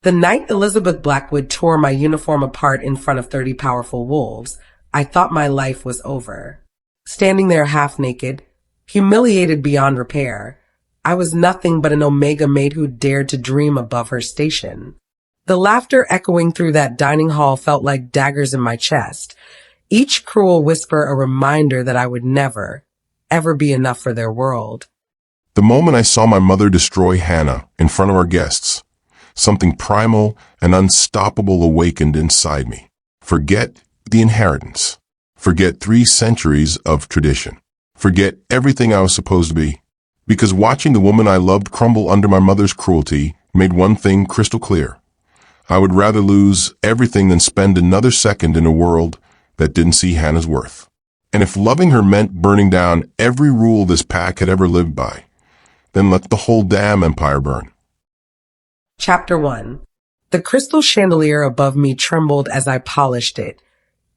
The night Elizabeth Blackwood tore my uniform apart in front of 30 powerful wolves, I thought my life was over. Standing there half naked, humiliated beyond repair, I was nothing but an Omega maid who dared to dream above her station. The laughter echoing through that dining hall felt like daggers in my chest, each cruel whisper a reminder that I would never, ever be enough for their world. The moment I saw my mother destroy Hannah in front of our guests, something primal and unstoppable awakened inside me. Forget the inheritance. Forget 3 centuries of tradition. Forget everything I was supposed to be. Because watching the woman I loved crumble under my mother's cruelty made one thing crystal clear. I would rather lose everything than spend another second in a world that didn't see Hannah's worth. And if loving her meant burning down every rule this pack had ever lived by, then let the whole damn empire burn. Chapter 1. The crystal chandelier above me trembled as I polished it,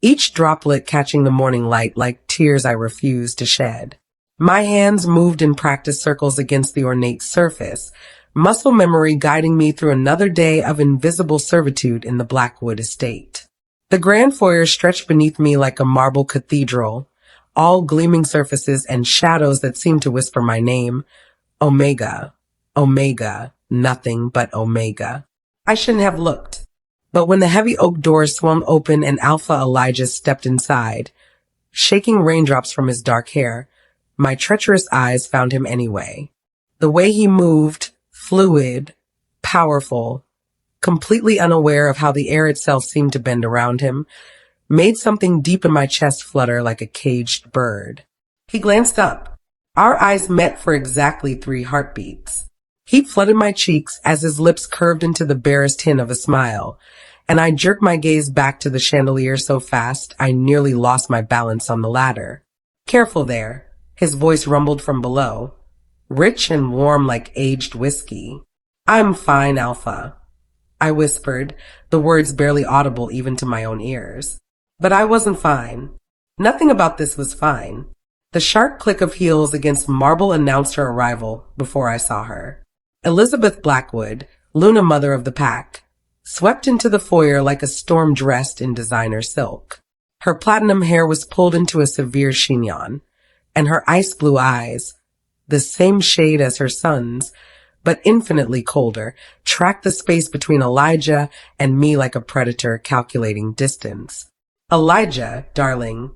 each droplet catching the morning light like tears I refused to shed. My hands moved in practice circles against the ornate surface, muscle memory guiding me through another day of invisible servitude in the Blackwood estate. The grand foyer stretched beneath me like a marble cathedral, all gleaming surfaces and shadows that seemed to whisper my name. Omega, Omega, nothing but Omega. I shouldn't have looked. But when the heavy oak doors swung open and Alpha Elijah stepped inside, shaking raindrops from his dark hair, my treacherous eyes found him anyway. The way he moved, fluid, powerful, completely unaware of how the air itself seemed to bend around him, made something deep in my chest flutter like a caged bird. He glanced up. Our eyes met for exactly 3 heartbeats. Heat flooded my cheeks as his lips curved into the barest hint of a smile, and I jerked my gaze back to the chandelier so fast I nearly lost my balance on the ladder. Careful there, his voice rumbled from below, rich and warm like aged whiskey. I'm fine, Alpha, I whispered, the words barely audible even to my own ears. But I wasn't fine. Nothing about this was fine. The sharp click of heels against marble announced her arrival before I saw her. Elizabeth Blackwood, Luna mother of the pack, swept into the foyer like a storm dressed in designer silk. Her platinum hair was pulled into a severe chignon, and her ice blue eyes, the same shade as her son's, but infinitely colder, tracked the space between Elijah and me like a predator calculating distance. Elijah, darling.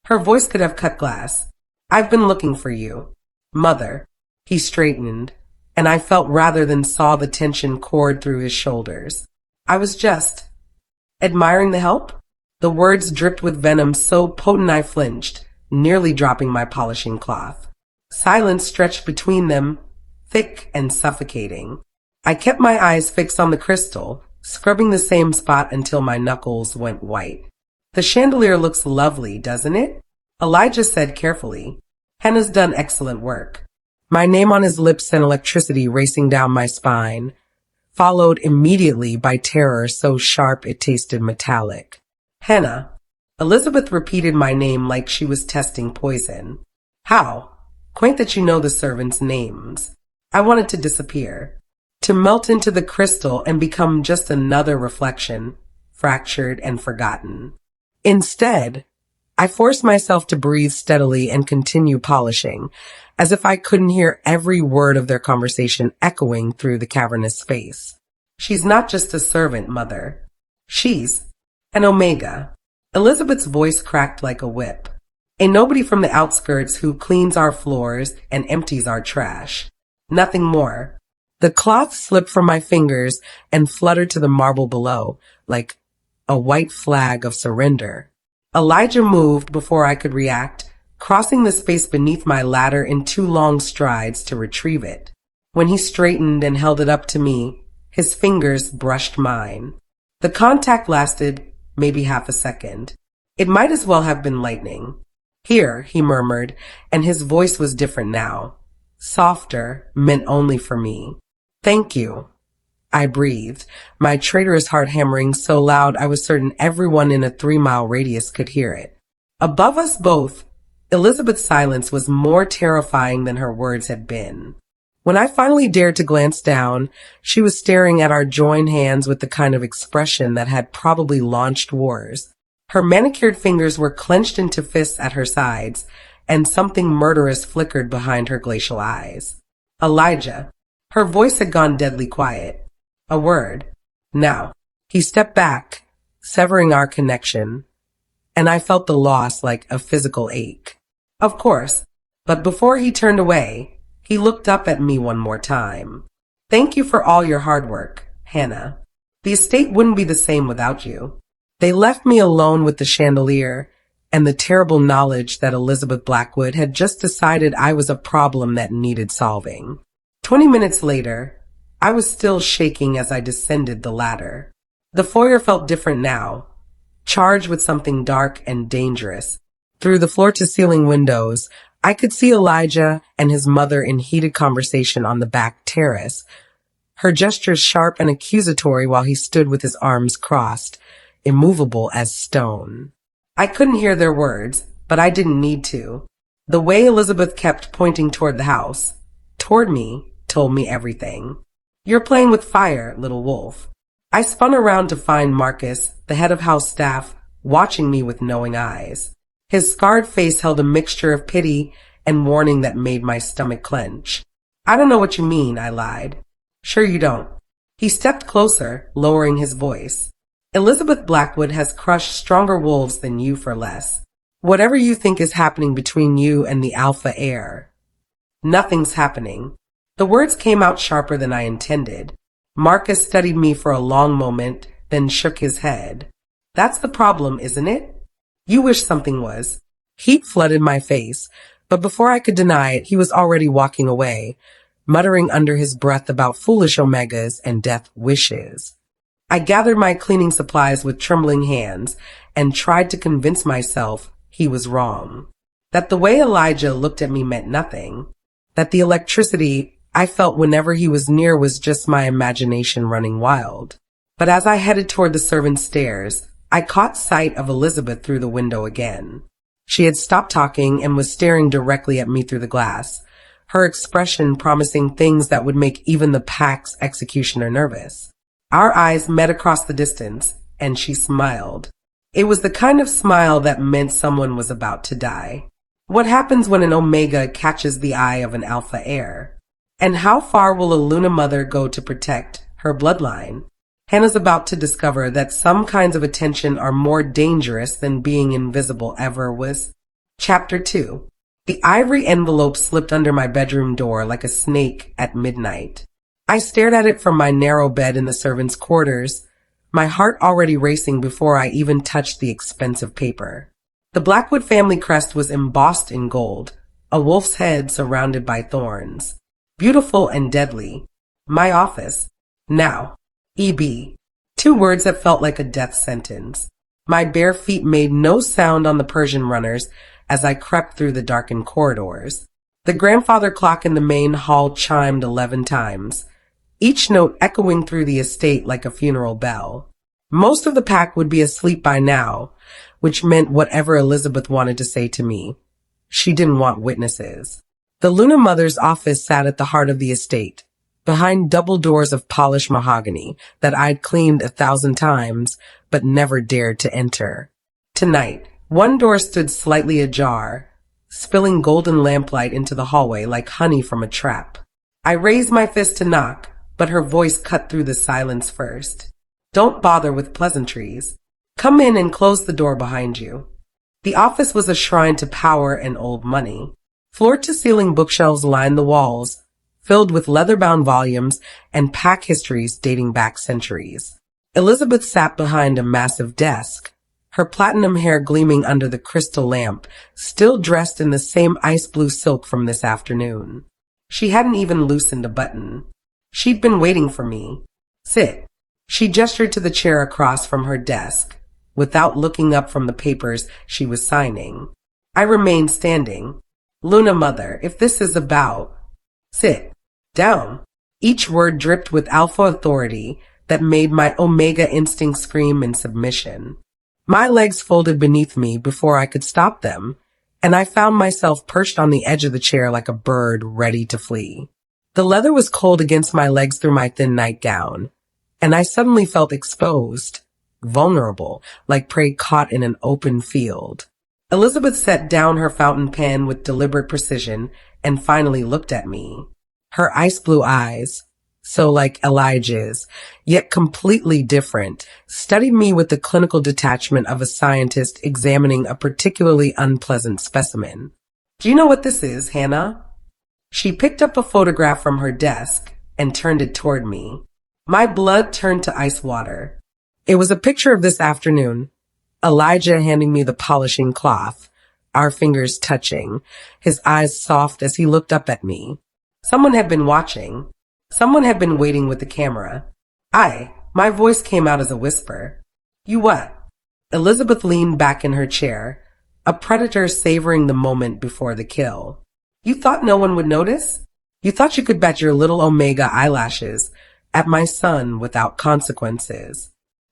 Her voice could have cut glass. I've been looking for you. Mother. He straightened, and I felt rather than saw the tension cord through his shoulders. I was just admiring the help. The words dripped with venom so potent I flinched, nearly dropping my polishing cloth. Silence stretched between them, thick and suffocating. I kept my eyes fixed on the crystal, scrubbing the same spot until my knuckles went white. The chandelier looks lovely, doesn't it? Elijah said carefully. Hannah's done excellent work. My name on his lips sent electricity racing down my spine, followed immediately by terror so sharp it tasted metallic. Hannah. Elizabeth repeated my name like she was testing poison. How? Quaint that you know the servants' names. I wanted to disappear, to melt into the crystal and become just another reflection, fractured and forgotten. Instead, I forced myself to breathe steadily and continue polishing, as if I couldn't hear every word of their conversation echoing through the cavernous space. She's not just a servant, Mother. She's an Omega. Elizabeth's voice cracked like a whip. A nobody from the outskirts who cleans our floors and empties our trash. Nothing more. The cloth slipped from my fingers and fluttered to the marble below, like a white flag of surrender. Elijah moved before I could react, crossing the space beneath my ladder in 2 long strides to retrieve it. When he straightened and held it up to me, his fingers brushed mine. The contact lasted maybe half a second. It might as well have been lightning. Here, he murmured, and his voice was different now. Softer, meant only for me. Thank you. I breathed, my traitorous heart hammering so loud I was certain everyone in a 3-mile radius could hear it. Above us both, Elizabeth's silence was more terrifying than her words had been. When I finally dared to glance down, she was staring at our joined hands with the kind of expression that had probably launched wars. Her manicured fingers were clenched into fists at her sides, and something murderous flickered behind her glacial eyes. Elijah. Her voice had gone deadly quiet. A word. Now. He stepped back, severing our connection, and I felt the loss like a physical ache. Of course, but before he turned away, he looked up at me one more time. Thank you for all your hard work, Hannah. The estate wouldn't be the same without you. They left me alone with the chandelier and the terrible knowledge that Elizabeth Blackwood had just decided I was a problem that needed solving. 20 minutes later, I was still shaking as I descended the ladder. The foyer felt different now, charged with something dark and dangerous. Through the floor-to-ceiling windows, I could see Elijah and his mother in heated conversation on the back terrace, her gestures sharp and accusatory while he stood with his arms crossed, immovable as stone. I couldn't hear their words, but I didn't need to. The way Elizabeth kept pointing toward the house, toward me, told me everything. You're playing with fire, little wolf. I spun around to find Marcus, the head of house staff, watching me with knowing eyes. His scarred face held a mixture of pity and warning that made my stomach clench. I don't know what you mean, I lied. Sure you don't. He stepped closer, lowering his voice. Elizabeth Blackwood has crushed stronger wolves than you for less. Whatever you think is happening between you and the alpha heir. Nothing's happening. The words came out sharper than I intended. Marcus studied me for a long moment, then shook his head. That's the problem, isn't it? You wish something was. Heat flooded my face, but before I could deny it, he was already walking away, muttering under his breath about foolish omegas and death wishes. I gathered my cleaning supplies with trembling hands and tried to convince myself he was wrong. That the way Elijah looked at me meant nothing. That the electricity I felt whenever he was near was just my imagination running wild. But as I headed toward the servants' stairs, I caught sight of Elizabeth through the window again. She had stopped talking and was staring directly at me through the glass, her expression promising things that would make even the pack's executioner nervous. Our eyes met across the distance, and she smiled. It was the kind of smile that meant someone was about to die. What happens when an Omega catches the eye of an Alpha heir? And how far will a Luna mother go to protect her bloodline? Hannah's about to discover that some kinds of attention are more dangerous than being invisible ever was. Chapter 2. The ivory envelope slipped under my bedroom door like a snake at midnight. I stared at it from my narrow bed in the servants' quarters, my heart already racing before I even touched the expensive paper. The Blackwood family crest was embossed in gold, a wolf's head surrounded by thorns. Beautiful and deadly. My office. Now. E.B. 2 words that felt like a death sentence. My bare feet made no sound on the Persian runners as I crept through the darkened corridors. The grandfather clock in the main hall chimed 11 times, each note echoing through the estate like a funeral bell. Most of the pack would be asleep by now, which meant whatever Elizabeth wanted to say to me. She didn't want witnesses. The Luna mother's office sat at the heart of the estate, behind double doors of polished mahogany that I'd cleaned 1,000 times, but never dared to enter. Tonight, one door stood slightly ajar, spilling golden lamplight into the hallway like honey from a trap. I raised my fist to knock, but her voice cut through the silence first. Don't bother with pleasantries. Come in and close the door behind you. The office was a shrine to power and old money. Floor-to-ceiling bookshelves lined the walls, filled with leather-bound volumes and pack histories dating back centuries. Elizabeth sat behind a massive desk, her platinum hair gleaming under the crystal lamp, still dressed in the same ice-blue silk from this afternoon. She hadn't even loosened a button. She'd been waiting for me. Sit. She gestured to the chair across from her desk, without looking up from the papers she was signing. I remained standing. Luna mother, if this is about... Sit. Down. Each word dripped with alpha authority that made my Omega instinct scream in submission. My legs folded beneath me before I could stop them, and I found myself perched on the edge of the chair like a bird ready to flee. The leather was cold against my legs through my thin nightgown, and I suddenly felt exposed, vulnerable, like prey caught in an open field. Elizabeth set down her fountain pen with deliberate precision and finally looked at me. Her ice blue eyes, so like Elijah's, yet completely different, studied me with the clinical detachment of a scientist examining a particularly unpleasant specimen. Do you know what this is, Hannah? She picked up a photograph from her desk and turned it toward me. My blood turned to ice water. It was a picture of this afternoon. Elijah handing me the polishing cloth, our fingers touching, his eyes soft as he looked up at me. Someone had been watching. Someone had been waiting with the camera. My voice came out as a whisper. You what? Elizabeth leaned back in her chair, a predator savoring the moment before the kill. You thought no one would notice? You thought you could bet your little omega eyelashes at my son without consequences.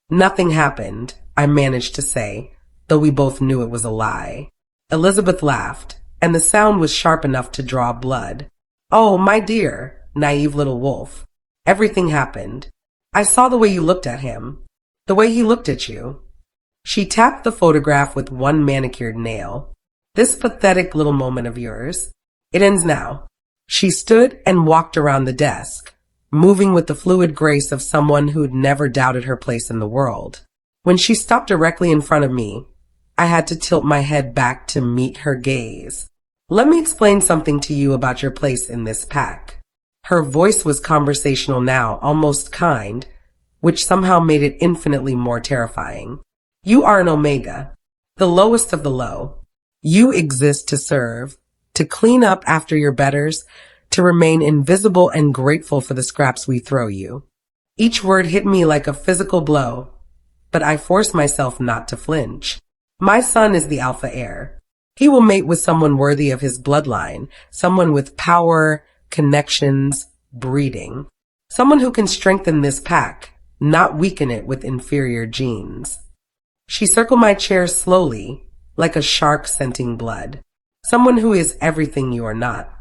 Nothing happened, I managed to say, though we both knew it was a lie. Elizabeth laughed, and the sound was sharp enough to draw blood. Oh, my dear, naive little wolf. Everything happened. I saw the way you looked at him, the way he looked at you. She tapped the photograph with one manicured nail. This pathetic little moment of yours. It ends now. She stood and walked around the desk, moving with the fluid grace of someone who'd never doubted her place in the world. When she stopped directly in front of me, I had to tilt my head back to meet her gaze. Let me explain something to you about your place in this pack. Her voice was conversational now, almost kind, which somehow made it infinitely more terrifying. You are an omega, the lowest of the low. You exist to serve, to clean up after your betters, to remain invisible and grateful for the scraps we throw you. Each word hit me like a physical blow, but I forced myself not to flinch. My son is the alpha heir. He will mate with someone worthy of his bloodline, someone with power, connections, breeding. Someone who can strengthen this pack, not weaken it with inferior genes. She circled my chair slowly, like a shark scenting blood. Someone who is everything you are not.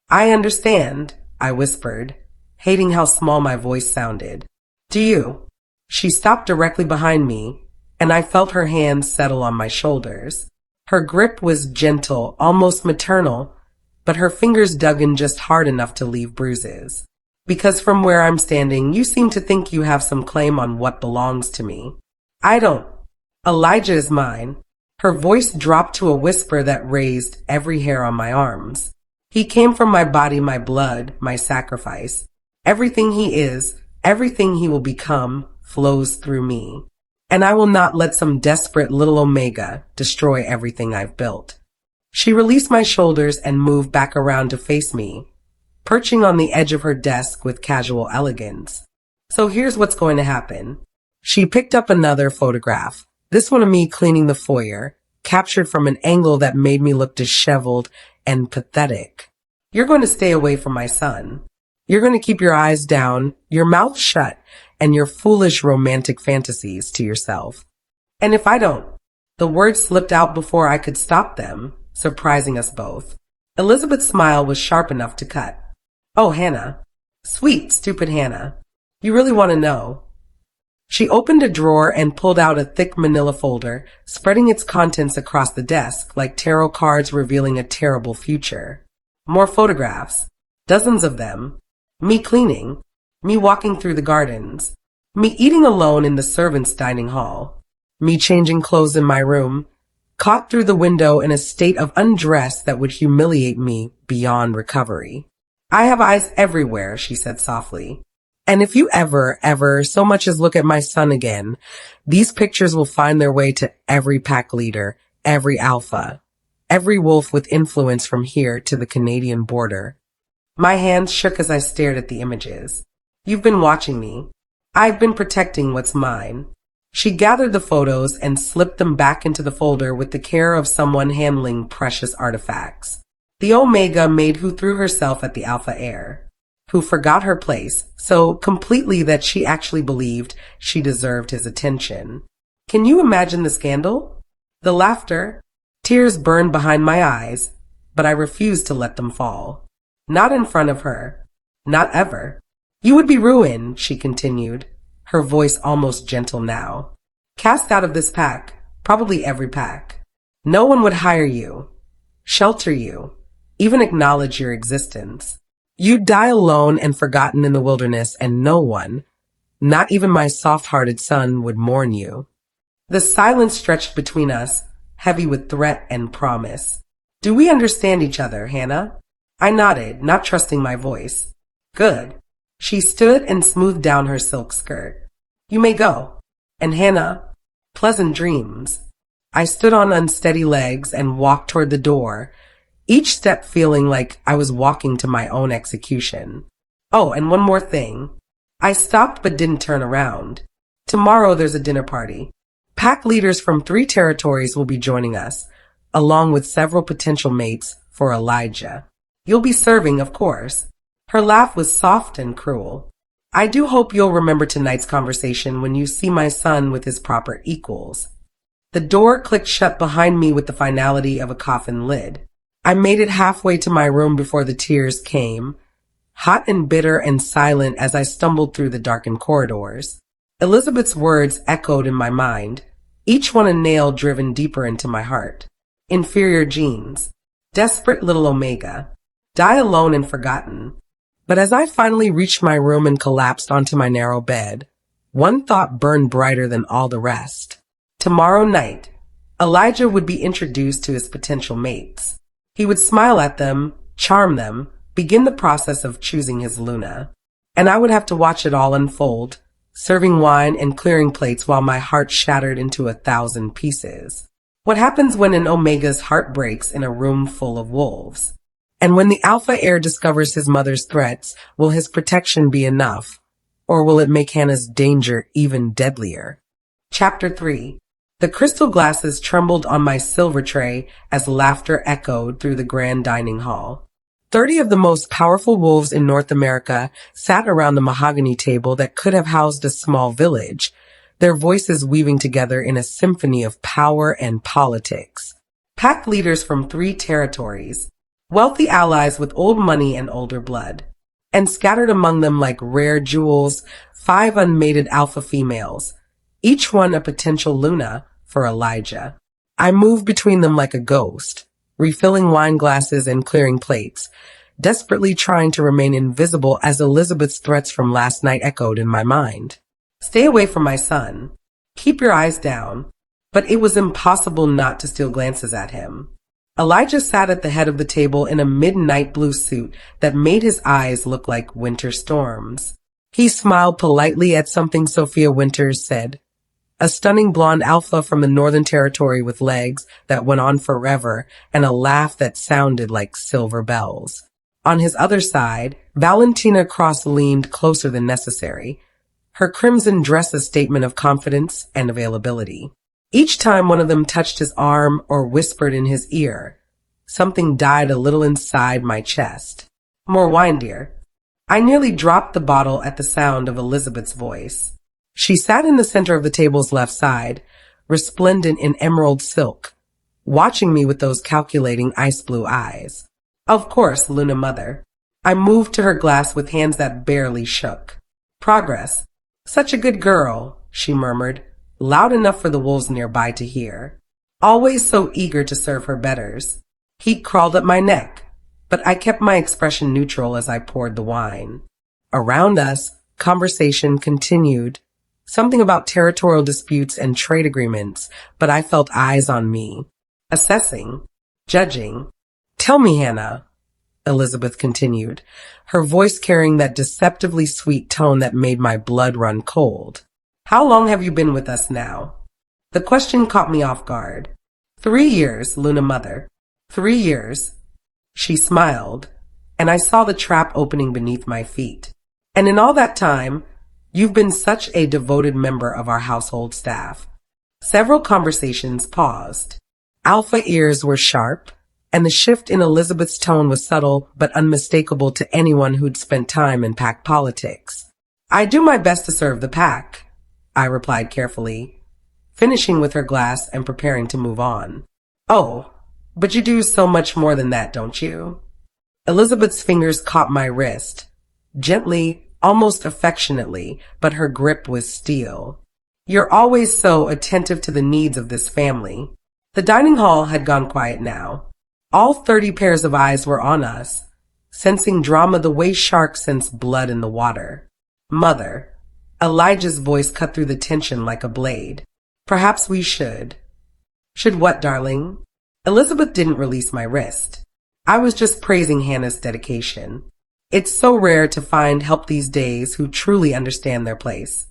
I understand, I whispered, hating how small my voice sounded. Do you? She stopped directly behind me, and I felt her hands settle on my shoulders. Her grip was gentle, almost maternal, but her fingers dug in just hard enough to leave bruises. Because from where I'm standing, you seem to think you have some claim on what belongs to me. I don't. Elijah is mine. Her voice dropped to a whisper that raised every hair on my arms. He came from my body, my blood, my sacrifice. Everything he is, everything he will become, flows through me. And I will not let some desperate little omega destroy everything I've built. She released my shoulders and moved back around to face me, perching on the edge of her desk with casual elegance. So here's what's going to happen. She picked up another photograph, this one of me cleaning the foyer, captured from an angle that made me look disheveled and pathetic. You're going to stay away from my son. You're going to keep your eyes down, your mouth shut, and your foolish romantic fantasies to yourself. And if I don't, the words slipped out before I could stop them, surprising us both. Elizabeth's smile was sharp enough to cut. Oh, Hannah. Sweet, stupid Hannah. You really want to know. She opened a drawer and pulled out a thick manila folder, spreading its contents across the desk like tarot cards revealing a terrible future. More photographs. Dozens of them. Me cleaning. Me walking through the gardens. Me eating alone in the servants' dining hall. Me changing clothes in my room. Caught through the window in a state of undress that would humiliate me beyond recovery. I have eyes everywhere, she said softly. And if you ever so much as look at my son again, these pictures will find their way to every pack leader, every alpha, every wolf with influence from here to the Canadian border. My hands shook as I stared at the images. You've been watching me. I've been protecting what's mine. She gathered the photos and slipped them back into the folder with the care of someone handling precious artifacts. The Omega maid who threw herself at the Alpha heir, who forgot her place so completely that she actually believed she deserved his attention. Can you imagine the scandal? The laughter? Tears burned behind my eyes, but I refused to let them fall. Not in front of her. Not ever. You would be ruined, she continued, her voice almost gentle now. Cast out of this pack, probably every pack. No one would hire you, shelter you, even acknowledge your existence. You'd die alone and forgotten in the wilderness, and no one, not even my soft-hearted son, would mourn you. The silence stretched between us, heavy with threat and promise. Do we understand each other, Hannah? I nodded, not trusting my voice. Good. She stood and smoothed down her silk skirt. You may go. And Hannah, pleasant dreams. I stood on unsteady legs and walked toward the door, each step feeling like I was walking to my own execution. Oh, and one more thing. I stopped but didn't turn around. Tomorrow there's a dinner party. Pack leaders from 3 territories will be joining us, along with several potential mates for Elijah. You'll be serving, of course. Her laugh was soft and cruel. I do hope you'll remember tonight's conversation when you see my son with his proper equals. The door clicked shut behind me with the finality of a coffin lid. I made it halfway to my room before the tears came, hot and bitter and silent as I stumbled through the darkened corridors. Elizabeth's words echoed in my mind, each one a nail driven deeper into my heart. Inferior genes. Desperate little Omega. Die alone and forgotten. But as I finally reached my room and collapsed onto my narrow bed, one thought burned brighter than all the rest. Tomorrow night, Elijah would be introduced to his potential mates. He would smile at them, charm them, begin the process of choosing his Luna. And I would have to watch it all unfold, serving wine and clearing plates while my heart shattered into 1,000 pieces. What happens when an Omega's heart breaks in a room full of wolves? And when the Alpha heir discovers his mother's threats, will his protection be enough? Or will it make Hannah's danger even deadlier? Chapter 3. The crystal glasses trembled on my silver tray as laughter echoed through the grand dining hall. 30 of the most powerful wolves in North America sat around the mahogany table that could have housed a small village, their voices weaving together in a symphony of power and politics. Pack leaders from 3 territories, wealthy allies with old money and older blood, and scattered among them like rare jewels, 5 unmated alpha females, each one a potential Luna for Elijah. I moved between them like a ghost, refilling wine glasses and clearing plates, desperately trying to remain invisible as Elizabeth's threats from last night echoed in my mind. Stay away from my son. Keep your eyes down. But it was impossible not to steal glances at him. Elijah sat at the head of the table in a midnight blue suit that made his eyes look like winter storms. He smiled politely at something Sophia Winters said, a stunning blonde alpha from the Northern Territory with legs that went on forever and a laugh that sounded like silver bells. On his other side, Valentina Cross leaned closer than necessary, her crimson dress a statement of confidence and availability. Each time one of them touched his arm or whispered in his ear, something died a little inside my chest. More wine, dear. I nearly dropped the bottle at the sound of Elizabeth's voice. She sat in the center of the table's left side, resplendent in emerald silk, watching me with those calculating ice blue eyes. Of course, Luna Mother. I moved to her glass with hands that barely shook. Progress. Such a good girl, she murmured, loud enough for the wolves nearby to hear. Always so eager to serve her betters. Heat crawled up my neck, but I kept my expression neutral as I poured the wine. Around us, conversation continued. Something about territorial disputes and trade agreements, but I felt eyes on me. Assessing. Judging. Tell me, Hannah, Elizabeth continued, her voice carrying that deceptively sweet tone that made my blood run cold. How long have you been with us now? The question caught me off guard. 3 years, Luna Mother. 3 years. She smiled, and I saw the trap opening beneath my feet. And in all that time, you've been such a devoted member of our household staff. Several conversations paused. Alpha ears were sharp, and the shift in Elizabeth's tone was subtle but unmistakable to anyone who'd spent time in pack politics. I do my best to serve the pack, I replied carefully, finishing with her glass and preparing to move on. Oh, but you do so much more than that, don't you? Elizabeth's fingers caught my wrist, gently, almost affectionately, but her grip was steel. You're always so attentive to the needs of this family. The dining hall had gone quiet now. All 30 pairs of eyes were on us, sensing drama the way sharks sense blood in the water. Mother. Elijah's voice cut through the tension like a blade. Perhaps we should. Should what, darling? Elizabeth didn't release my wrist. I was just praising Hannah's dedication. It's so rare to find help these days who truly understand their place.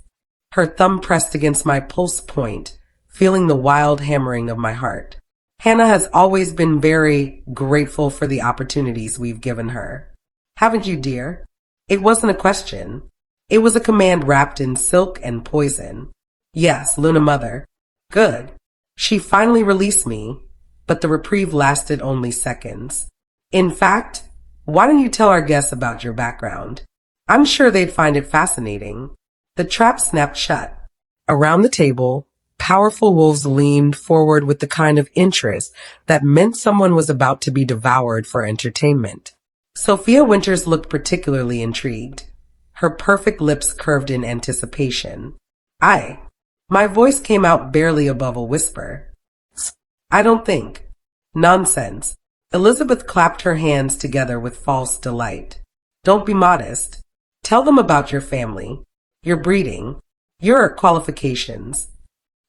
Her thumb pressed against my pulse point, feeling the wild hammering of my heart. Hannah has always been very grateful for the opportunities we've given her. Haven't you, dear? It wasn't a question. It was a command wrapped in silk and poison. Yes, Luna Mother. Good. She finally released me, but the reprieve lasted only seconds. In fact, why don't you tell our guests about your background? I'm sure they'd find it fascinating. The trap snapped shut. Around the table, powerful wolves leaned forward with the kind of interest that meant someone was about to be devoured for entertainment. Sophia Winters looked particularly intrigued. Her perfect lips curved in anticipation. My voice came out barely above a whisper. I don't think. Nonsense. Elizabeth clapped her hands together with false delight. Don't be modest. Tell them about your family, your breeding, your qualifications.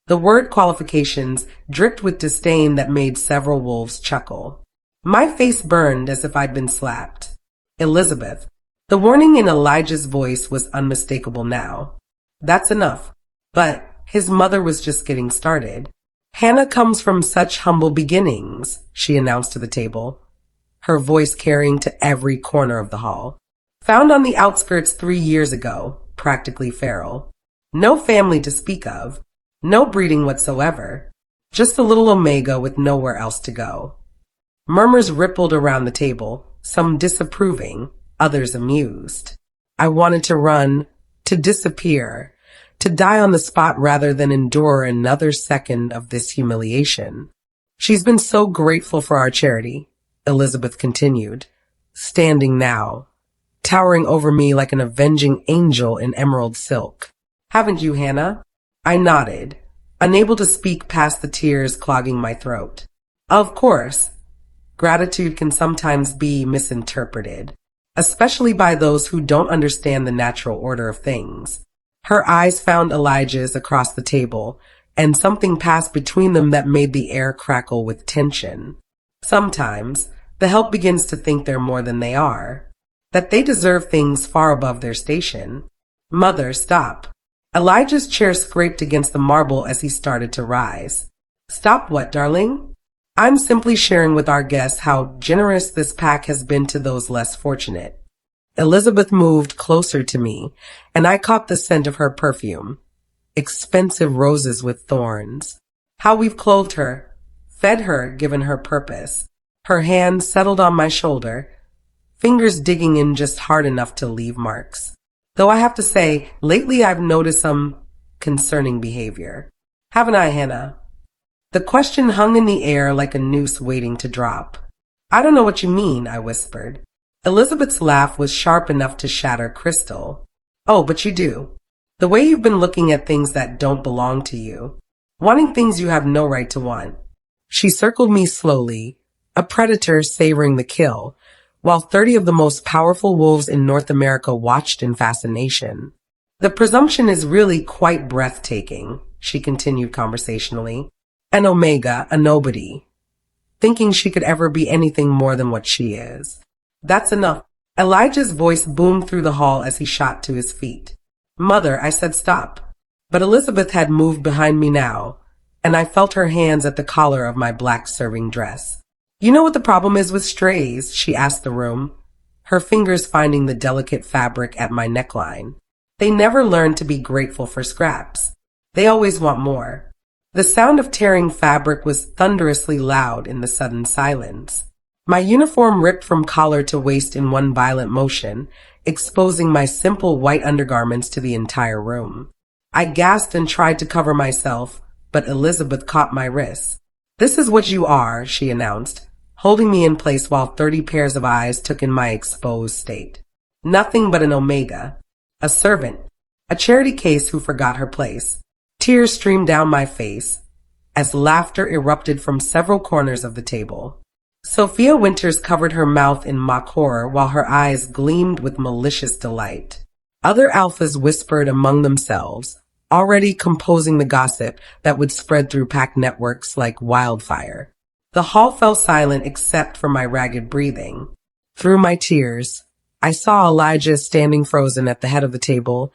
The word qualifications dripped with disdain that made several wolves chuckle. My face burned as if I'd been slapped. Elizabeth. The warning in Elijah's voice was unmistakable now. That's enough. But his mother was just getting started. Hannah comes from such humble beginnings, she announced to the table, her voice carrying to every corner of the hall. Found on the outskirts 3 years ago, practically feral. No family to speak of. No breeding whatsoever. Just a little omega with nowhere else to go. Murmurs rippled around the table, some disapproving, others amused. I wanted to run, to disappear, to die on the spot rather than endure another second of this humiliation. She's been so grateful for our charity, Elizabeth continued, standing now, towering over me like an avenging angel in emerald silk. Haven't you, Hannah? I nodded, unable to speak past the tears clogging my throat. Of course. Gratitude can sometimes be misinterpreted, especially by those who don't understand the natural order of things. Her eyes found Elijah's across the table, and something passed between them that made the air crackle with tension. Sometimes, the help begins to think they're more than they are, that they deserve things far above their station. Mother, stop. Elijah's chair scraped against the marble as he started to rise. Stop what, darling? I'm simply sharing with our guests how generous this pack has been to those less fortunate. Elizabeth moved closer to me, and I caught the scent of her perfume. Expensive roses with thorns. How we've clothed her, fed her, given her purpose. Her hand settled on my shoulder, fingers digging in just hard enough to leave marks. Though I have to say, lately I've noticed some concerning behavior. Haven't I, Hannah? The question hung in the air like a noose waiting to drop. I don't know what you mean, I whispered. Elizabeth's laugh was sharp enough to shatter crystal. Oh, but you do. The way you've been looking at things that don't belong to you. Wanting things you have no right to want. She circled me slowly, a predator savoring the kill, while 30 of the most powerful wolves in North America watched in fascination. The presumption is really quite breathtaking, she continued conversationally. An omega, a nobody. Thinking she could ever be anything more than what she is. That's enough. Elijah's voice boomed through the hall as he shot to his feet. Mother, I said stop. But Elizabeth had moved behind me now, and I felt her hands at the collar of my black serving dress. You know what the problem is with strays? She asked the room, her fingers finding the delicate fabric at my neckline. They never learn to be grateful for scraps. They always want more. The sound of tearing fabric was thunderously loud in the sudden silence. My uniform ripped from collar to waist in one violent motion, exposing my simple white undergarments to the entire room. I gasped and tried to cover myself, but Elizabeth caught my wrists. This is what you are, she announced, holding me in place while 30 pairs of eyes took in my exposed state. Nothing but an omega. A servant. A charity case who forgot her place. Tears streamed down my face as laughter erupted from several corners of the table. Sophia Winters covered her mouth in mock horror while her eyes gleamed with malicious delight. Other alphas whispered among themselves, already composing the gossip that would spread through pack networks like wildfire. The hall fell silent except for my ragged breathing. Through my tears, I saw Elijah standing frozen at the head of the table,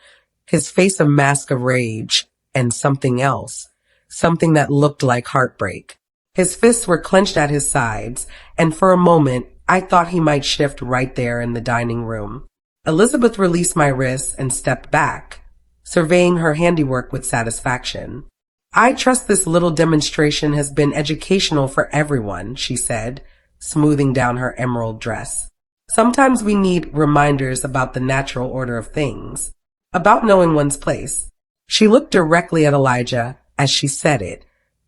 his face a mask of rage, and something else, something that looked like heartbreak. His fists were clenched at his sides, and for a moment, I thought he might shift right there in the dining room. Elizabeth released my wrists and stepped back, surveying her handiwork with satisfaction. I trust this little demonstration has been educational for everyone, she said, smoothing down her emerald dress. Sometimes we need reminders about the natural order of things, about knowing one's place. She looked directly at Elijah as she said it,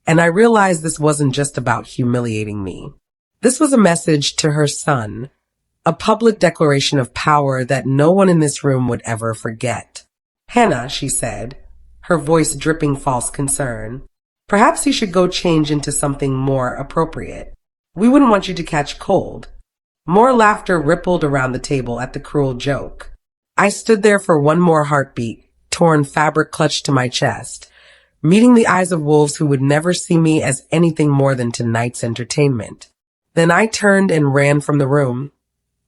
and I realized this wasn't just about humiliating me. This was a message to her son, a public declaration of power that no one in this room would ever forget. Hannah, she said, her voice dripping false concern. Perhaps you should go change into something more appropriate. We wouldn't want you to catch cold. More laughter rippled around the table at the cruel joke. I stood there for one more heartbeat, torn fabric clutched to my chest, meeting the eyes of wolves who would never see me as anything more than tonight's entertainment. Then I turned and ran from the room,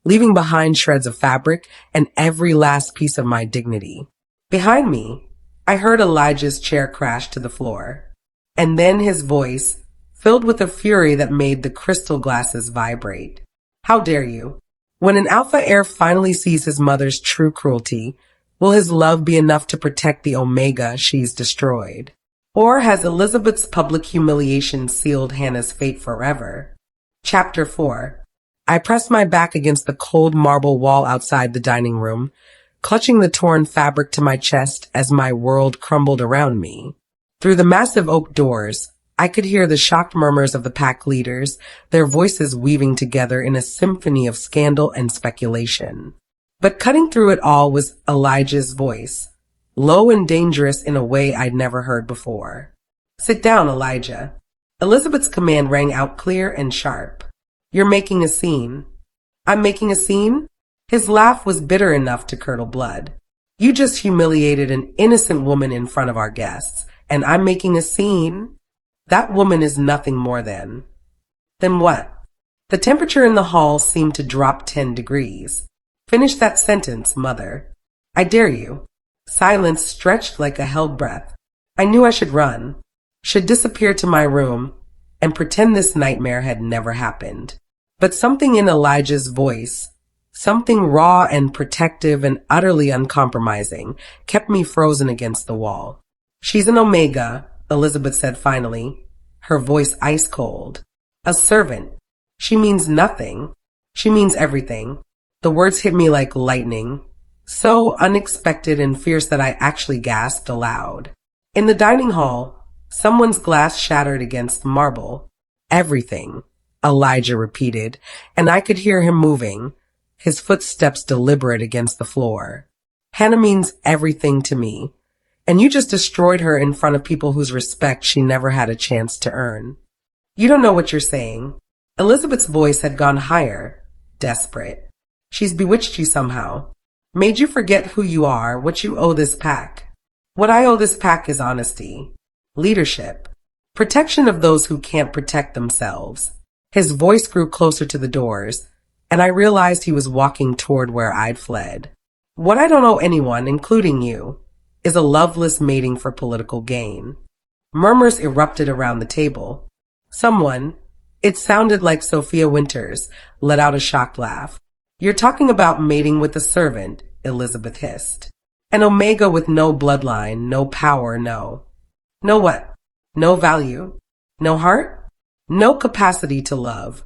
leaving behind shreds of fabric and every last piece of my dignity. Behind me, I heard Elijah's chair crash to the floor, and then his voice, filled with a fury that made the crystal glasses vibrate. How dare you? When an alpha heir finally sees his mother's true cruelty, will his love be enough to protect the omega she's destroyed? Or has Elizabeth's public humiliation sealed Hannah's fate forever? Chapter 4. I pressed my back against the cold marble wall outside the dining room, clutching the torn fabric to my chest as my world crumbled around me. Through the massive oak doors, I could hear the shocked murmurs of the pack leaders, their voices weaving together in a symphony of scandal and speculation. But cutting through it all was Elijah's voice, low and dangerous in a way I'd never heard before. Sit down, Elijah. Elizabeth's command rang out clear and sharp. You're making a scene. I'm making a scene? His laugh was bitter enough to curdle blood. You just humiliated an innocent woman in front of our guests, and I'm making a scene? That woman is nothing more than. Then what? The temperature in the hall seemed to drop 10 degrees. Finish that sentence, mother. I dare you. Silence stretched like a held breath. I knew I should run, should disappear to my room, and pretend this nightmare had never happened. But something in Elijah's voice, something raw and protective and utterly uncompromising, kept me frozen against the wall. She's an omega, Elizabeth said finally, her voice ice cold. A servant. She means nothing. She means everything. The words hit me like lightning, so unexpected and fierce that I actually gasped aloud. In the dining hall, someone's glass shattered against marble. Everything, Elijah repeated, and I could hear him moving, his footsteps deliberate against the floor. Hannah means everything to me, and you just destroyed her in front of people whose respect she never had a chance to earn. You don't know what you're saying. Elizabeth's voice had gone higher, desperate. She's bewitched you somehow, made you forget who you are, what you owe this pack. What I owe this pack is honesty, leadership, protection of those who can't protect themselves. His voice grew closer to the doors, and I realized he was walking toward where I'd fled. What I don't owe anyone, including you, is a loveless mating for political gain. Murmurs erupted around the table. Someone, it sounded like Sophia Winters, let out a shocked laugh. You're talking about mating with a servant, Elizabeth hissed. An omega with no bloodline, no power, no. No what? No value? No heart? No capacity to love.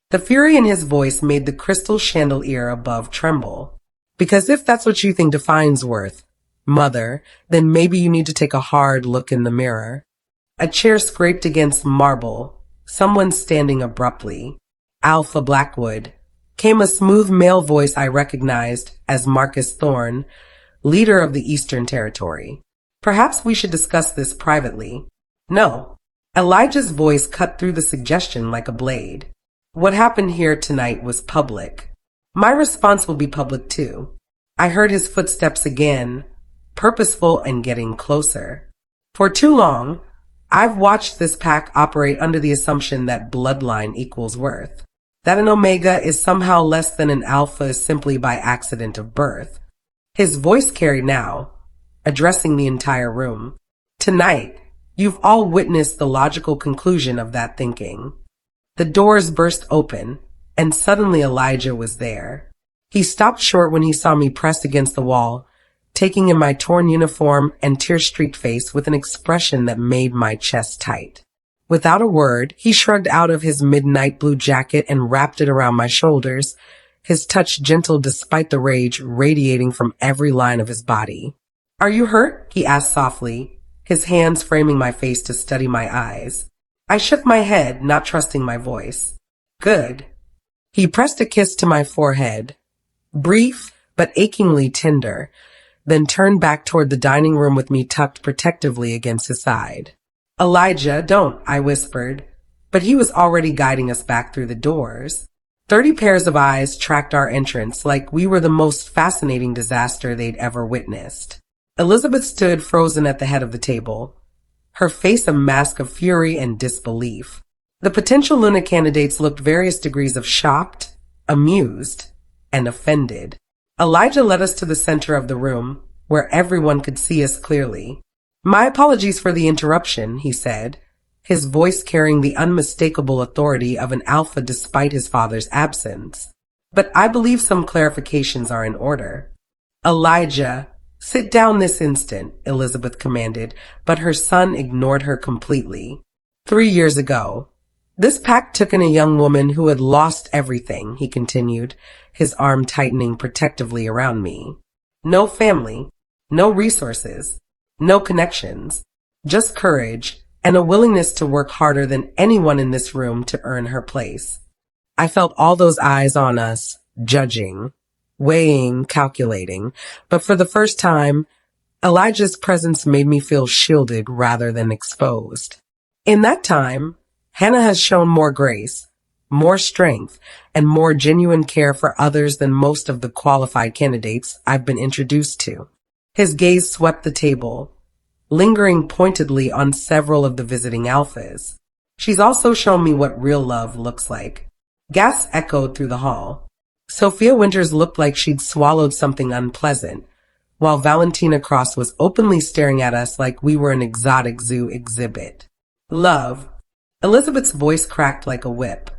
The fury in his voice made the crystal chandelier above tremble. Because if that's what you think defines worth, mother, then maybe you need to take a hard look in the mirror. A chair scraped against marble, someone standing abruptly. Alpha Blackwood, came a smooth male voice I recognized as Marcus Thorne, leader of the Eastern Territory. Perhaps we should discuss this privately. No. Elijah's voice cut through the suggestion like a blade. What happened here tonight was public. My response will be public too. I heard his footsteps again, purposeful and getting closer. For too long, I've watched this pack operate under the assumption that bloodline equals worth. That an omega is somehow less than an alpha is simply by accident of birth. His voice carried now, addressing the entire room. Tonight, you've all witnessed the logical conclusion of that thinking. The doors burst open, and suddenly Elijah was there. He stopped short when he saw me pressed against the wall, taking in my torn uniform and tear-streaked face with an expression that made my chest tight. Without a word, he shrugged out of his midnight blue jacket and wrapped it around my shoulders, his touch gentle despite the rage radiating from every line of his body. "Are you hurt?" he asked softly, his hands framing my face to study my eyes. I shook my head, not trusting my voice. "Good." He pressed a kiss to my forehead, brief but achingly tender, then turned back toward the dining room with me tucked protectively against his side. "Elijah, don't," I whispered, but he was already guiding us back through the doors. 30 pairs of eyes tracked our entrance like we were the most fascinating disaster they'd ever witnessed. Elizabeth stood frozen at the head of the table, her face a mask of fury and disbelief. The potential Luna candidates looked various degrees of shocked, amused, and offended. Elijah led us to the center of the room, where everyone could see us clearly. "My apologies for the interruption," he said, his voice carrying the unmistakable authority of an alpha despite his father's absence. "But I believe some clarifications are in order." "Elijah, sit down this instant," Elizabeth commanded, but her son ignored her completely. 3 years ago, this pact took in a young woman who had lost everything, he continued, his arm tightening protectively around me. No family, no resources, no connections, just courage and a willingness to work harder than anyone in this room to earn her place. I felt all those eyes on us, judging, weighing, calculating, but for the first time, Elijah's presence made me feel shielded rather than exposed. In that time, Hannah has shown more grace, more strength, and more genuine care for others than most of the qualified candidates I've been introduced to. His gaze swept the table, lingering pointedly on several of the visiting alphas. She's also shown me what real love looks like. Gasps echoed through the hall. Sophia Winters looked like she'd swallowed something unpleasant, while Valentina Cross was openly staring at us like we were an exotic zoo exhibit. "Love." Elizabeth's voice cracked like a whip.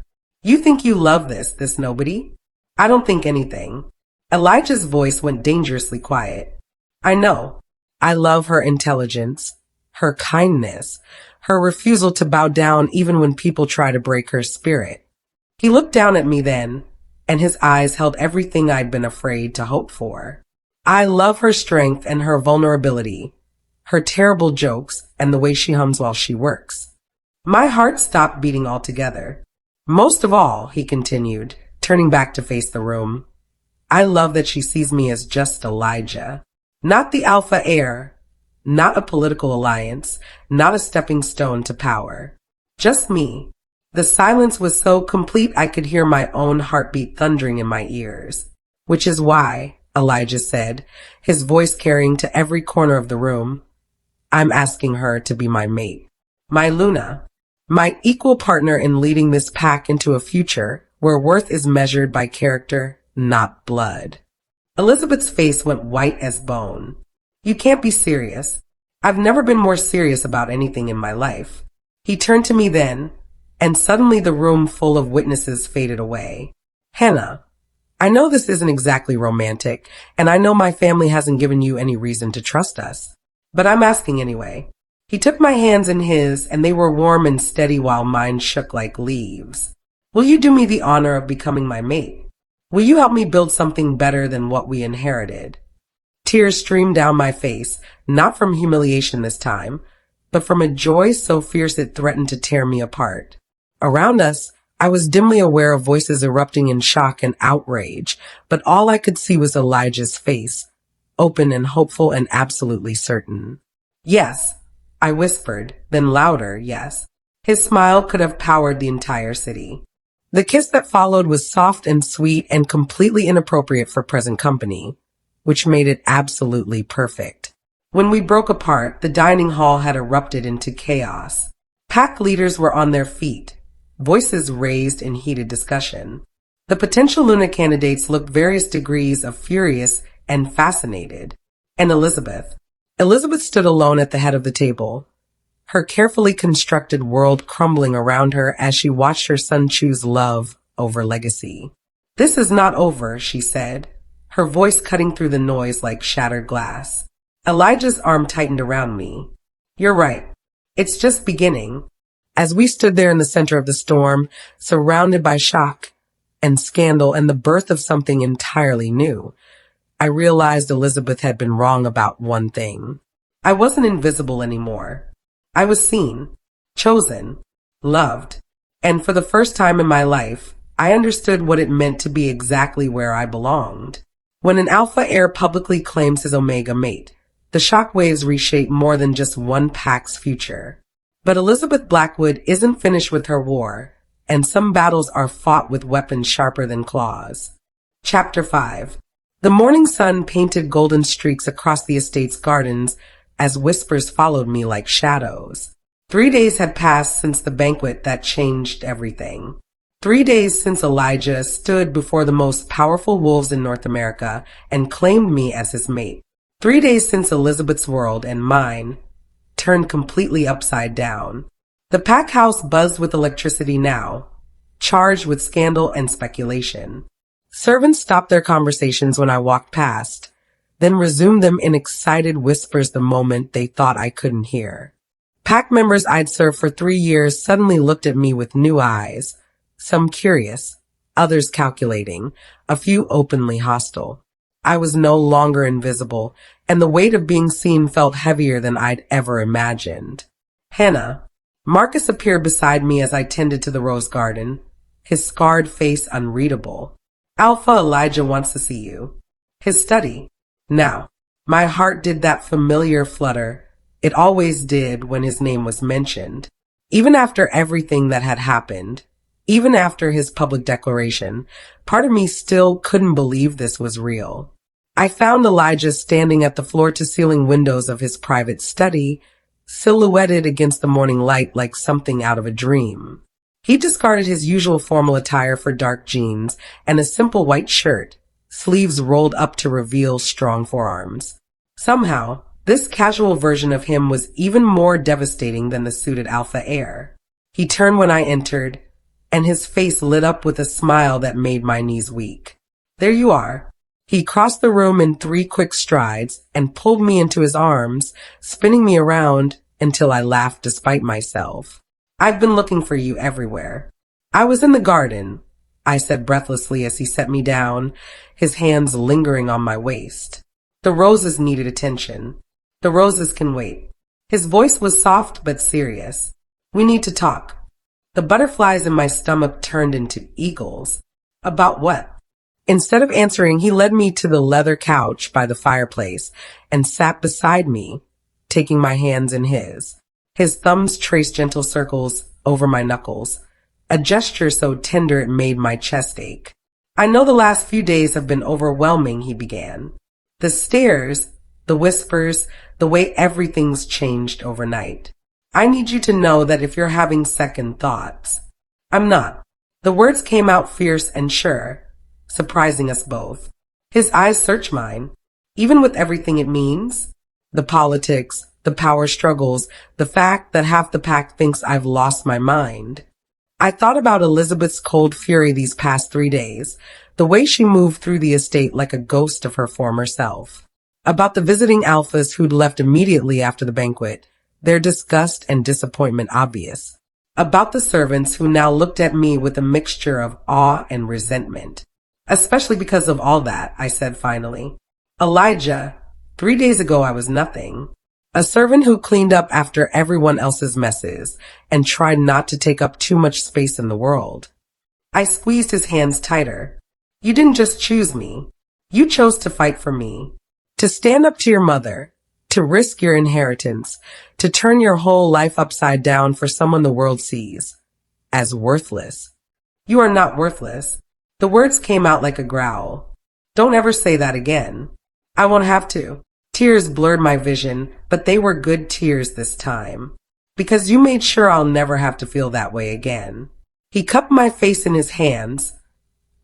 "You think you love this nobody? I don't think anything." Elijah's voice went dangerously quiet. "I know. I love her intelligence, her kindness, her refusal to bow down even when people try to break her spirit." He looked down at me then, and his eyes held everything I'd been afraid to hope for. "I love her strength and her vulnerability, her terrible jokes, and the way she hums while she works." My heart stopped beating altogether. "Most of all," he continued, turning back to face the room, "I love that she sees me as just Elijah. Not the alpha heir, not a political alliance, not a stepping stone to power. Just me." The silence was so complete I could hear my own heartbeat thundering in my ears. "Which is why," Elijah said, his voice carrying to every corner of the room, "I'm asking her to be my mate. My Luna. My equal partner in leading this pack into a future where worth is measured by character, not blood." Elizabeth's face went white as bone. "You can't be serious. I've never been more serious about anything in my life." He turned to me then, and suddenly the room full of witnesses faded away. "Hannah, I know this isn't exactly romantic, and I know my family hasn't given you any reason to trust us, but I'm asking anyway." He took my hands in his, and they were warm and steady while mine shook like leaves. "Will you do me the honor of becoming my mate? Will you help me build something better than what we inherited?" Tears streamed down my face, not from humiliation this time, but from a joy so fierce it threatened to tear me apart. Around us, I was dimly aware of voices erupting in shock and outrage, but all I could see was Elijah's face, open and hopeful and absolutely certain. Yes, I whispered, then louder, yes. His smile could have powered the entire city. The kiss that followed was soft and sweet and completely inappropriate for present company, which made it absolutely perfect. When we broke apart, the dining hall had erupted into chaos. Pack leaders were on their feet, voices raised in heated discussion. The potential Luna candidates looked various degrees of furious and fascinated. And Elizabeth stood alone at the head of the table, her carefully constructed world crumbling around her as she watched her son choose love over legacy. "This is not over," she said, her voice cutting through the noise like shattered glass. Elijah's arm tightened around me. "You're right. It's just beginning." As we stood there in the center of the storm, surrounded by shock and scandal and the birth of something entirely new, I realized Elizabeth had been wrong about one thing. I wasn't invisible anymore. I was seen, chosen, loved, and for the first time in my life, I understood what it meant to be exactly where I belonged. When an alpha heir publicly claims his omega mate, the shockwaves reshape more than just one pack's future. But Elizabeth Blackwood isn't finished with her war, and some battles are fought with weapons sharper than claws. Chapter 5. The morning sun painted golden streaks across the estate's gardens as whispers followed me like shadows. 3 days had passed since the banquet that changed everything. 3 days since Elijah stood before the most powerful wolves in North America and claimed me as his mate. 3 days since Elizabeth's world and mine turned completely upside down. The pack house buzzed with electricity now, charged with scandal and speculation. Servants stopped their conversations when I walked past, then resumed them in excited whispers the moment they thought I couldn't hear. Pack members I'd served for 3 years suddenly looked at me with new eyes, some curious, others calculating, a few openly hostile. I was no longer invisible, and the weight of being seen felt heavier than I'd ever imagined. "Hannah." Marcus appeared beside me as I tended to the rose garden, his scarred face unreadable. "Alpha Elijah wants to see you." "His study." Now, my heart did that familiar flutter it always did when his name was mentioned. Even after everything that had happened, even after his public declaration, part of me still couldn't believe this was real. I found Elijah standing at the floor-to-ceiling windows of his private study, silhouetted against the morning light like something out of a dream. He discarded his usual formal attire for dark jeans and a simple white shirt, sleeves rolled up to reveal strong forearms. Somehow, this casual version of him was even more devastating than the suited alpha heir. He turned when I entered, and his face lit up with a smile that made my knees weak. "There you are." He crossed the room in 3 quick strides and pulled me into his arms, spinning me around until I laughed despite myself. "I've been looking for you everywhere." "I was in the garden," I said breathlessly as he set me down, his hands lingering on my waist. "The roses needed attention." "The roses can wait." His voice was soft but serious. "We need to talk." The butterflies in my stomach turned into eagles. "About what?" Instead of answering, he led me to the leather couch by the fireplace and sat beside me, taking my hands in his. His thumbs traced gentle circles over my knuckles, a gesture so tender it made my chest ache. "I know the last few days have been overwhelming," he began. "The stares, the whispers, the way everything's changed overnight. I need you to know that if you're having second thoughts, I'm not." The words came out fierce and sure, surprising us both. His eyes searched mine. "Even with everything it means? The politics, the power struggles, the fact that half the pack thinks I've lost my mind." I thought about Elizabeth's cold fury these past 3 days, the way she moved through the estate like a ghost of her former self. About the visiting alphas who'd left immediately after the banquet, their disgust and disappointment obvious. About the servants who now looked at me with a mixture of awe and resentment. "Especially because of all that," I said finally. "Elijah, 3 days ago I was nothing. A servant who cleaned up after everyone else's messes and tried not to take up too much space in the world. I squeezed his hands tighter. You didn't just choose me. You chose to fight for me. To stand up to your mother. To risk your inheritance. To turn your whole life upside down for someone the world sees as worthless. You are not worthless. The words came out like a growl. Don't ever say that again. I won't have to. Tears blurred my vision, but they were good tears this time. Because you made sure I'll never have to feel that way again. He cupped my face in his hands,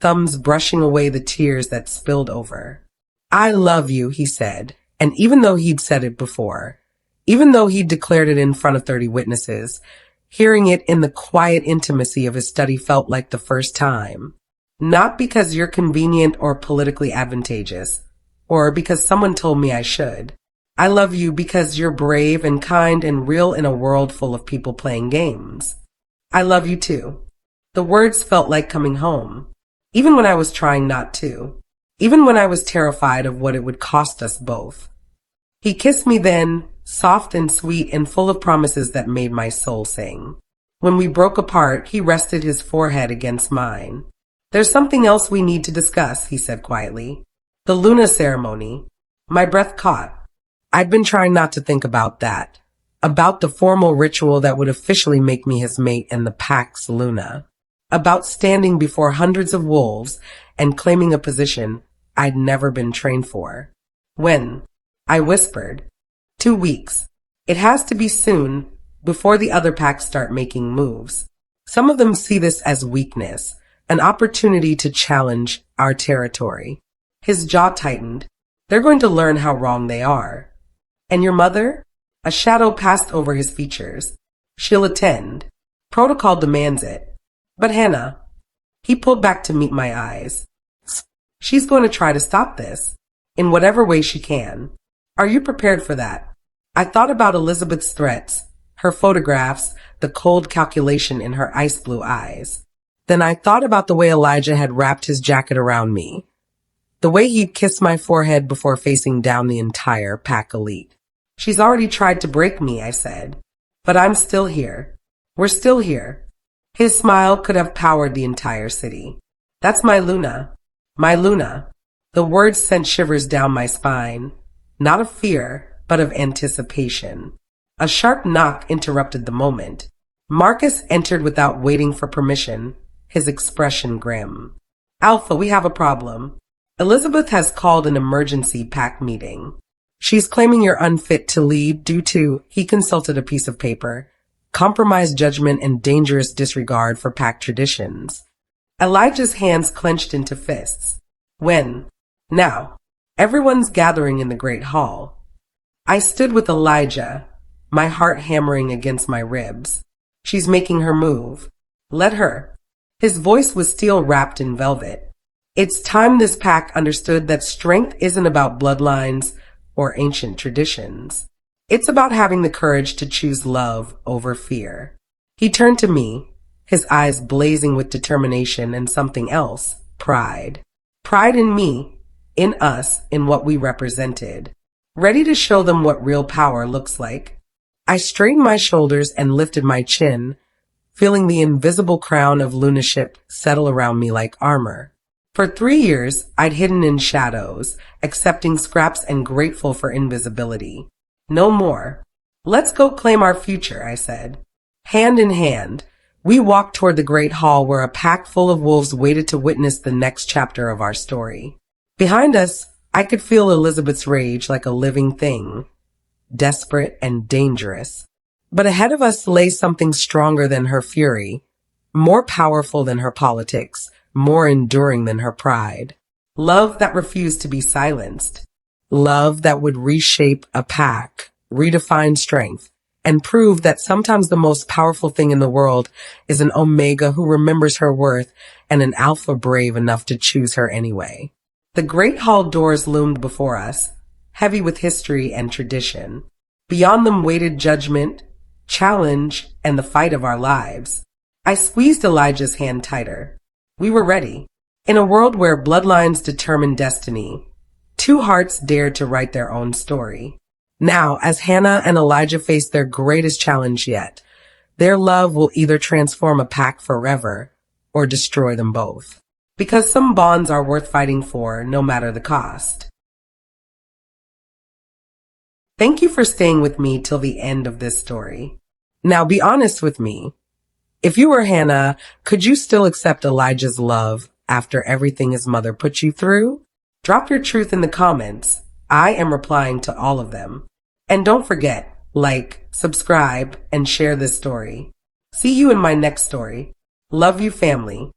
thumbs brushing away the tears that spilled over. I love you, he said, and even though he'd said it before, even though he'd declared it in front of 30 witnesses, hearing it in the quiet intimacy of his study felt like the first time. Not because you're convenient or politically advantageous, or because someone told me I should. I love you because you're brave and kind and real in a world full of people playing games. I love you too. The words felt like coming home, even when I was trying not to, even when I was terrified of what it would cost us both. He kissed me then, soft and sweet and full of promises that made my soul sing. When we broke apart, he rested his forehead against mine. There's something else we need to discuss, he said quietly. The Luna ceremony. My breath caught. I'd been trying not to think about that, about the formal ritual that would officially make me his mate and the pack's Luna, about standing before hundreds of wolves and claiming a position I'd never been trained for. When? I whispered. 2 weeks. It has to be soon, before the other packs start making moves. Some of them see this as weakness, an opportunity to challenge our territory. His jaw tightened. They're going to learn how wrong they are. And your mother? A shadow passed over his features. She'll attend. Protocol demands it. But Hannah. He pulled back to meet my eyes. She's going to try to stop this, in whatever way she can. Are you prepared for that? I thought about Elizabeth's threats, her photographs, the cold calculation in her ice blue eyes. Then I thought about the way Elijah had wrapped his jacket around me, the way he'd kissed my forehead before facing down the entire pack elite. She's already tried to break me, I said. But I'm still here. We're still here. His smile could have powered the entire city. That's my Luna. My Luna. The words sent shivers down my spine. Not of fear, but of anticipation. A sharp knock interrupted the moment. Marcus entered without waiting for permission, his expression grim. Alpha, we have a problem. Elizabeth has called an emergency pack meeting. She's claiming you're unfit to lead due to, he consulted a piece of paper, compromised judgment and dangerous disregard for pack traditions. Elijah's hands clenched into fists. When? Now. Everyone's gathering in the great hall. I stood with Elijah, my heart hammering against my ribs. She's making her move. Let her. His voice was steel wrapped in velvet. It's time this pack understood that strength isn't about bloodlines or ancient traditions. It's about having the courage to choose love over fear. He turned to me, his eyes blazing with determination and something else, pride. Pride in me, in us, in what we represented. Ready to show them what real power looks like. I straightened my shoulders and lifted my chin, feeling the invisible crown of lunaship settle around me like armor. For 3 years, I'd hidden in shadows, accepting scraps and grateful for invisibility. No more. Let's go claim our future, I said. Hand in hand, we walked toward the great hall where a pack full of wolves waited to witness the next chapter of our story. Behind us, I could feel Elizabeth's rage like a living thing, desperate and dangerous. But ahead of us lay something stronger than her fury, more powerful than her politics, more enduring than her pride. Love that refused to be silenced. Love that would reshape a pack, redefine strength, and prove that sometimes the most powerful thing in the world is an Omega who remembers her worth and an Alpha brave enough to choose her anyway. The great hall doors loomed before us, heavy with history and tradition. Beyond them waited judgment, challenge, and the fight of our lives. I squeezed Elijah's hand tighter. We were ready. In a world where bloodlines determine destiny, 2 hearts dared to write their own story. Now, as Hannah and Elijah face their greatest challenge yet, their love will either transform a pack forever or destroy them both. Because some bonds are worth fighting for, no matter the cost. Thank you for staying with me till the end of this story. Now be honest with me. If you were Hannah, could you still accept Elijah's love after everything his mother put you through? Drop your truth in the comments. I am replying to all of them. And don't forget, like, subscribe, and share this story. See you in my next story. Love you, family.